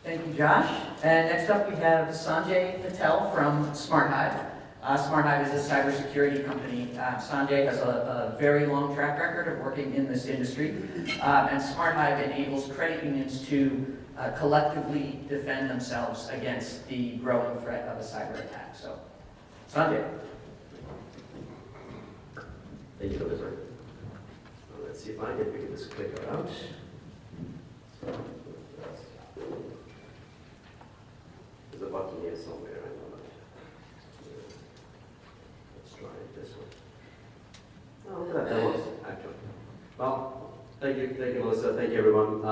Thank you, Josh. And next up, we have Sanjay Patel from Hive. Hive is a cybersecurity company. Sanjay has a very long track record of working in this industry. And Hive enables credit unions to collectively defend themselves against the growing threat of a cyber attack. So, Sanjay. Thank you, Professor. Let's see if I can figure this clicker out. There's a button here somewhere. I know that. Let's try it this way. Oh, look at that. That works, actually. Well, thank you, Melissa. Thank you, everyone.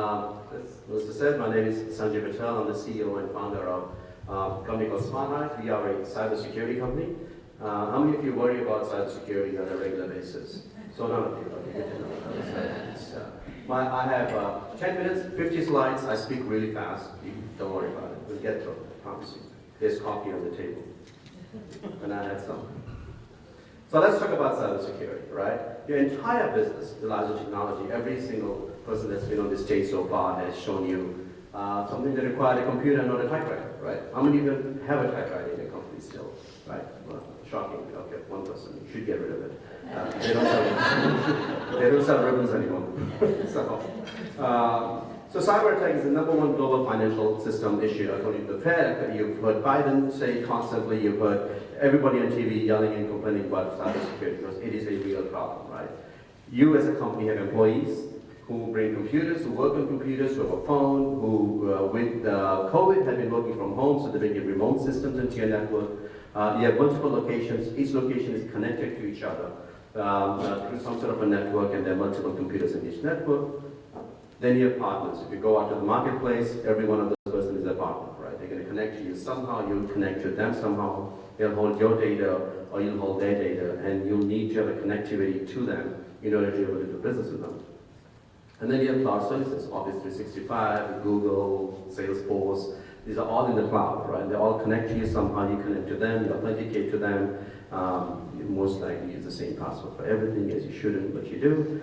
As Melissa said, my name is Sanjay Patel. I'm the CEO and founder of a company called Hive. We are a cybersecurity company. How many of you worry about cybersecurity on a regular basis? So none of you. Okay, good to know. I have 10 minutes, 50 slides. I speak really fast. Don't worry about it. We'll get through it, I promise you. There's coffee on the table. And I had some. So let's talk about cybersecurity, right? Your entire business relies on technology. Every single person that's been on this stage so far has shown you something that required a computer and not a typewriter, right? How many of you have a typewriter in your company still, right? Well, shocking. Okay, one person. You should get rid of it. They don't sell ribbons anymore. So cyber attack is the #1 global financial system issue according to the Fed. You've heard Biden say constantly, you've heard everybody on TV yelling and complaining about cybersecurity because it is a real problem, right? You as a company have employees who bring computers, who work on computers, who have a phone, who with COVID have been working from home, so they bring remote systems into your network. You have multiple locations. Each location is connected to each other through some sort of a network, and there are multiple computers in each network. Then you have partners. If you go out to the marketplace, every one of those persons is a partner, right? They're going to connect to you somehow. You'll connect to them somehow. They'll hold your data, or you'll hold their data, and you'll need to have a connectivity to them in order to be able to do business with them. And then you have cloud services, Office 365, Google, Salesforce. These are all in the cloud, right? They all connect to you somehow. You connect to them, you authenticate to them. You most likely use the same password for everything, as you shouldn't, but you do.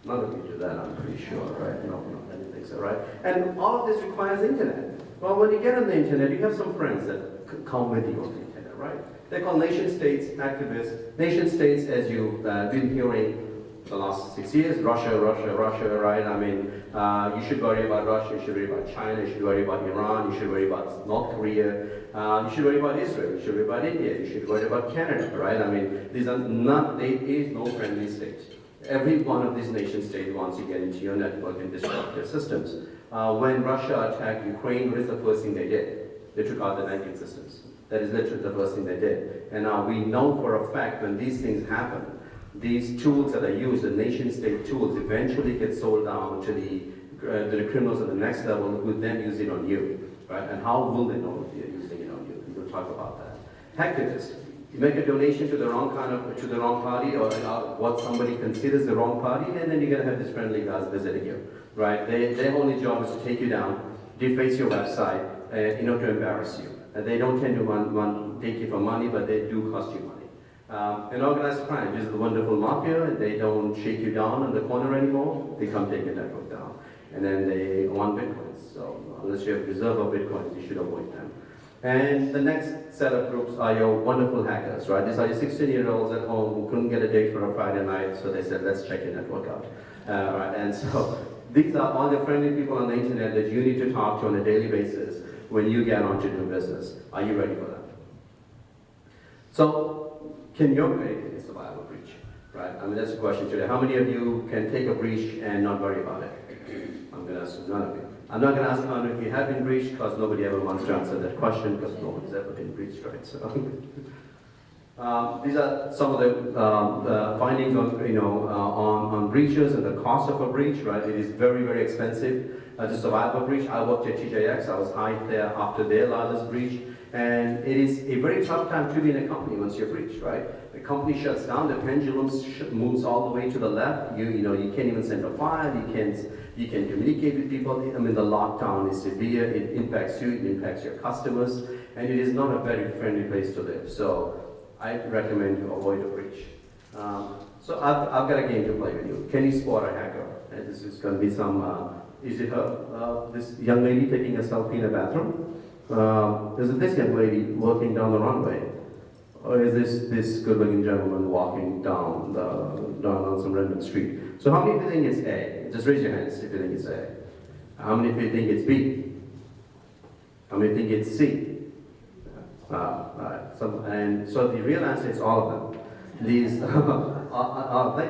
None of you do that, I'm pretty sure, right? No, I didn't think so, right? And all of this requires internet. Well, when you get on the internet, you have some friends that come with you on the internet, right? They're called nation states activists. Nation states, as you've been hearing the last 6 years, Russia, right? I mean, you should worry about Russia, you should worry about China, you should worry about Iran, you should worry about North Korea, you should worry about Israel, you should worry about India, you should worry about Canada, right? I mean, there is no friendly state. Every one of these nation states wants to get into your network and disrupt their systems. When Russia attacked Ukraine, what is the first thing they did? They took out the banking systems. That is literally the first thing they did. And now we know for a fact when these things happen, these tools that are used, the nation-state tools, eventually get sold down to the criminals at the next level who then use it on you, right? And how will they know if they're using it on you? We'll talk about that. Hacktivists. You make a donation to the wrong party, or what somebody considers the wrong party, and then you're going to have these friendly guys visiting you, right? Their only job is to take you down, deface your website, to embarrass you. They don't tend to take you for money, but they do cost you money. And organized crime, this is the wonderful mafia, and they don't shake you down in the corner anymore. They come take your network down, and then they want bitcoins. So unless you have reserve of bitcoins, you should avoid them. And the next set of groups are your wonderful hackers, right? These are your 16-year-olds at home who couldn't get a date for a Friday night, so they said, let's check your network out. Right? And so these are all the friendly people on the internet that you need to talk to on a daily basis when you get on to do business. Are you ready for that? So, can your company survive a breach? Right? I mean, that's the question today. How many of you can take a breach and not worry about it? I'm going to assume none of you. I'm not going to ask how many of you have been breached, because nobody ever wants to answer that question, because no one's ever been breached, right? So, these are some of the findings on breaches and the cost of a breach, right? It is very, very expensive to survive a breach. I worked at TJX. I was hired there after their largest breach. And it is a very tough time to be in a company once you're breached, right? The company shuts down, the pendulum moves all the way to the left. You can't even send a file, you can communicate with people. I mean, the lockdown is severe, it impacts you, it impacts your customers, and it is not a very friendly place to live. So I recommend you avoid a breach. So I've got a game to play with you. Can you spot a hacker? And this is going to be some Is it her, this young lady taking a selfie in a bathroom? Is it this young lady walking down the runway? Or is this good-looking gentleman walking down on some random street? So how many of you think it's A? Just raise your hands if you think it's A. How many of you think it's B? How many think it's C? Right. So the real answer is all of them. These, thank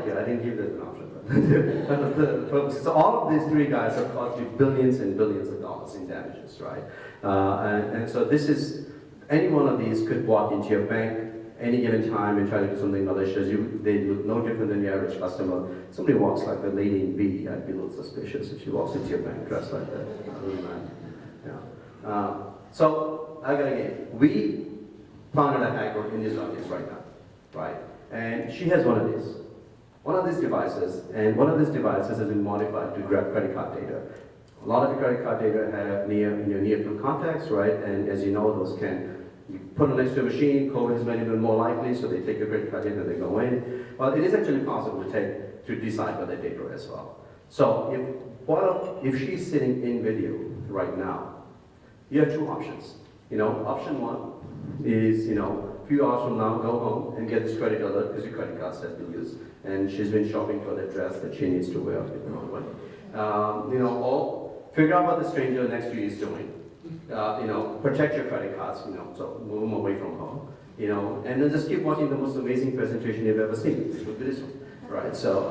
you, I didn't give that an option. So all of these three guys have cost you billions and billions of dollars in damages, right? And so this is, any one of these could walk into your bank any given time and try to do something malicious. They look no different than the average customer. Somebody walks like the lady in B, I'd be a little suspicious if she walks into your bank dressed like that. Yeah. So I gotta get, we found a hacker in this audience right now, right? And she has one of these devices, and one of these devices has been modified to grab credit card data. A lot of the credit card data have near field contacts, right? And as you know, those you put them next to a machine, COVID has made it more likely, so they take the credit card data and they go in. Well, it is actually possible to decipher the data as well. So if she's sitting in video right now, you have two options. Option one is, a few hours from now, go home and get this credit alert because your credit cards have been used, and she's been shopping for the dress that she needs to wear. Or figure out what the stranger next to you is doing. Protect your credit cards. So move them away from home. And then just keep watching the most amazing presentation you've ever seen, which would be this one, right? So,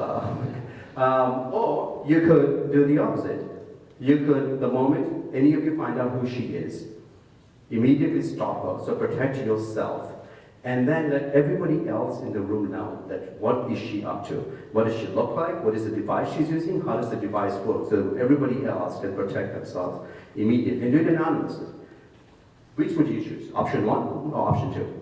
or you could do the opposite. You could, the moment any of you find out who she is, immediately stop her, so protect yourself, and then let everybody else in the room know that what is she up to? What does she look like? What is the device she's using? How does the device work? So everybody else can protect themselves immediately, and do it anonymously. Which would you choose? Option one or option two?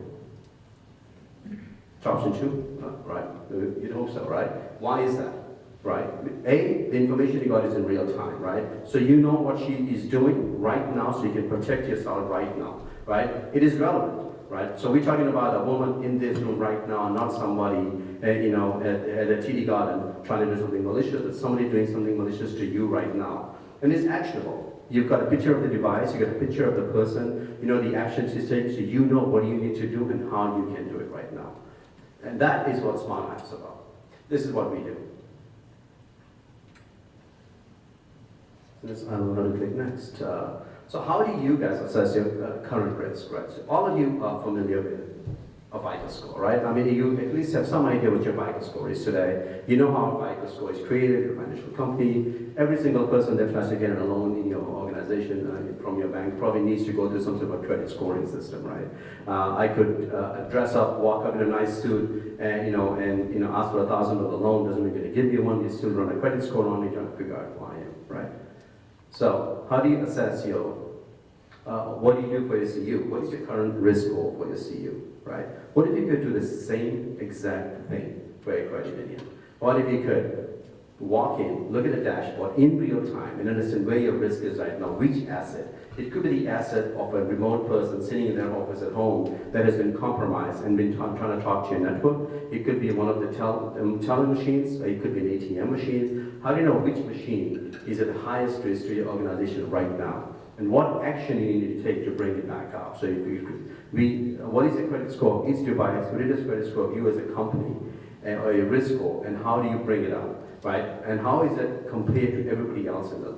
It's option two, right? You'd hope so, right? Why is that? Right? A, the information you got is in real time, right? So you know what she is doing right now, so you can protect yourself right now, right? It is relevant, right? So we're talking about a woman in this room right now, not somebody, at a TD Garden trying to do something malicious. It's somebody doing something malicious to you right now, and it's actionable. You've got a picture of the device, you've got a picture of the person, the actions she's taking, so you know what you need to do and how you can do it right now. And that is what Smart Hive is about. This is what we do. I'm going to click next. So how do you guys assess your current risk, right? So all of you are familiar with a FICO score, right? I mean, you at least have some idea what your FICO score is today. You know how a FICO score is created, your financial company. Every single person that tries to get a loan in your organization from your bank probably needs to go through some sort of credit scoring system, right? I could dress up, walk up in a nice suit, and ask for a $1,000 loan. Doesn't mean you're going to give me one. You still run a credit score on me, trying to figure out who I am, right? So how do you assess what do you do for your CU? What is your current risk score for your CU, right? What if you could do the same exact thing for your credit union? What if you could walk in, look at the dashboard in real time and understand where your risk is right now, which asset? It could be the asset of a remote person sitting in their office at home that has been compromised and been trying to talk to your network. It could be one of the teller machines, or it could be an ATM machine. How do you know which machine is at the highest risk to your organization right now? And what action you need to take to bring it back up? So what is the credit score of each device? What is the credit score of you as a company, or a risk score, and how do you bring it up, right? And how is it compared to everybody else in the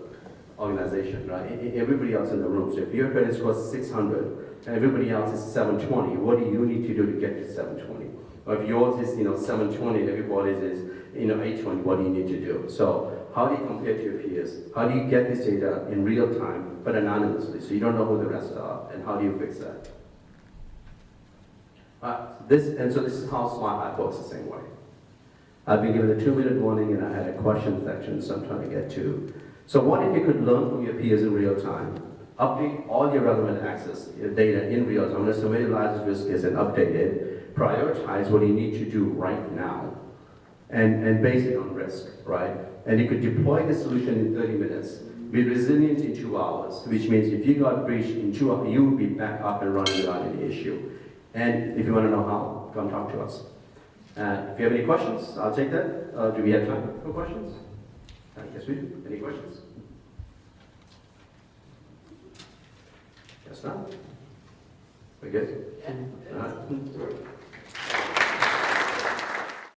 organization, right? Everybody else in the room. So if your credit score is 600 and everybody else is 720, what do you need to do to get to 720? Or if yours is 720 and everybody's is 820, what do you need to do? So how do you compare to your peers? How do you get this data in real time but anonymously, so you don't know who the rest are, and how do you fix that? This is how Smart Hive works the same way. I've been given a 2-minute warning and I had a question section, so I'm trying to get to. So what if you could learn from your peers in real time, update all your relevant access, your data in real time, understand where your largest risk is and update it, prioritize what you need to do right now, and base it on risk, right? And you could deploy the solution in 30 minutes, be resilient in 2 hours, which means if you got breached in 2 hours, you would be back up and running without any issue. And if you want to know how, come talk to us. If you have any questions, I'll take that. Do we have time for questions? Yes, we do. Any questions? That's not. I guess. Yeah. All right.